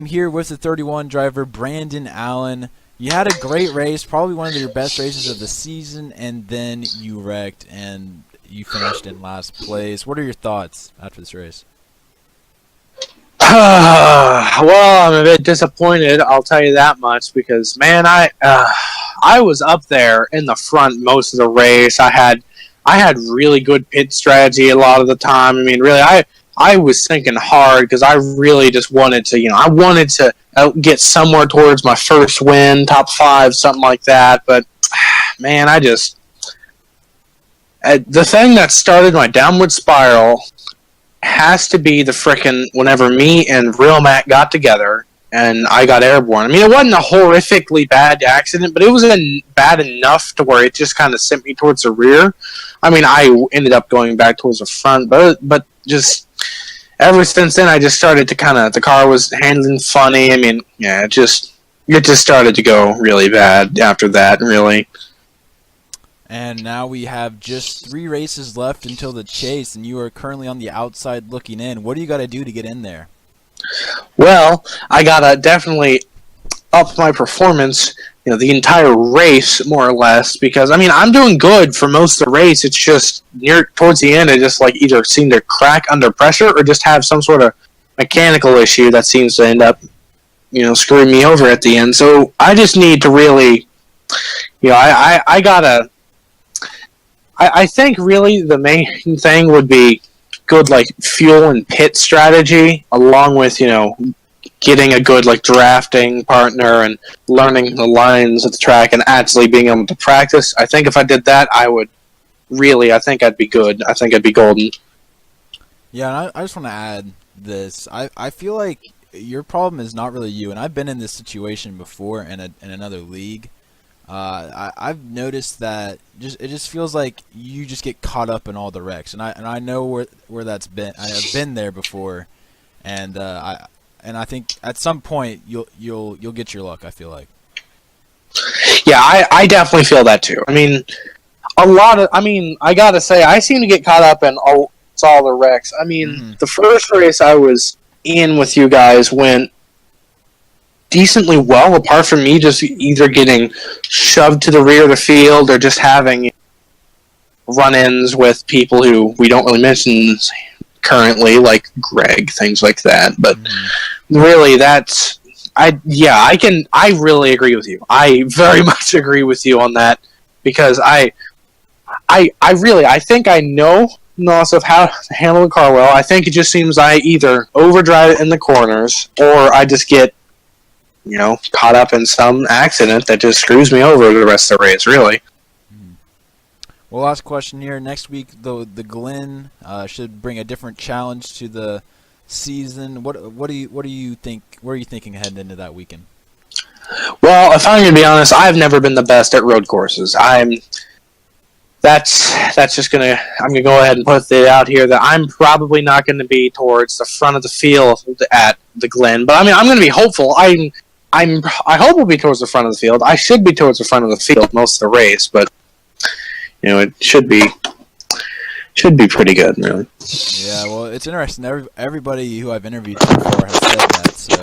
I'm here with the 31 driver, Brandon Allen. You had a great race, probably one of your best races of the season, and then you wrecked and you finished in last place. What are your thoughts after this race? Well, I'm a bit disappointed. I'll tell you that much because, man, I was up there in the front most of the race. I had really good pit strategy a lot of the time. I mean, really, I was thinking hard because I really just wanted to, I wanted to get somewhere towards my first win, top five, something like that. But man, the thing that started my downward spiral has to be the frickin' whenever me and Real Matt got together and I got airborne. I mean, it wasn't a horrifically bad accident, but it was bad enough to where it just kind of sent me towards the rear. I mean, I ended up going back towards the front, but just ever since then, I just started to the car was handling funny. I mean, yeah, it just started to go really bad after that, really. And now we have just 3 races left until the chase, and you are currently on the outside looking in. What do you got to do to get in there? Well, I gotta definitely up my performance, the entire race more or less, because I mean I'm doing good for most of the race. It's just towards the end, I just either seem to crack under pressure or just have some sort of mechanical issue that seems to end up, screwing me over at the end. So I just need to really, I gotta. I think really the main thing would be good fuel and pit strategy, along with getting a good drafting partner and learning the lines of the track and actually being able to practice. I think if I did that, I think I'd be good. I think I'd be golden. Yeah, and I just want to add this. I feel like your problem is not really you, and I've been in this situation before in another league. I've noticed that it just feels like you just get caught up in all the wrecks, and I know where that's been. I have been there before, and I think at some point you'll get your luck. I feel like. Yeah, I definitely feel that too. I mean, I gotta say, I seem to get caught up in all the wrecks. I mean, The first race I was in with you guys went decently well, apart from me just either getting shoved to the rear of the field or just having run-ins with people who we don't really mention currently, like Greg, things like that. But really, I really agree with you. I very much agree with you on that because I think I know enough of how to handle the car well. I think it just seems I either overdrive it in the corners or I just get caught up in some accident that just screws me over the rest of the race, really. Well, last question here. Next week, the Glen should bring a different challenge to the season. What do you think? Where are you thinking heading into that weekend? Well, if I'm going to be honest, I've never been the best at road courses. That's just I'm gonna go ahead and put it out here that I'm probably not going to be towards the front of the field at the Glen. But I mean, I'm going to be hopeful. I hope we'll be towards the front of the field. I should be towards the front of the field most of the race, but it should be pretty good, really. Yeah, well, it's interesting. Everybody who I've interviewed so far has said that, so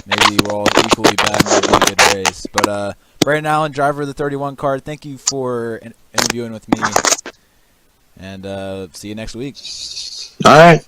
maybe we're all equally bad and it'll be a good race. But Brandon Allen, driver of the 31 car, thank you for interviewing with me, and see you next week. All right.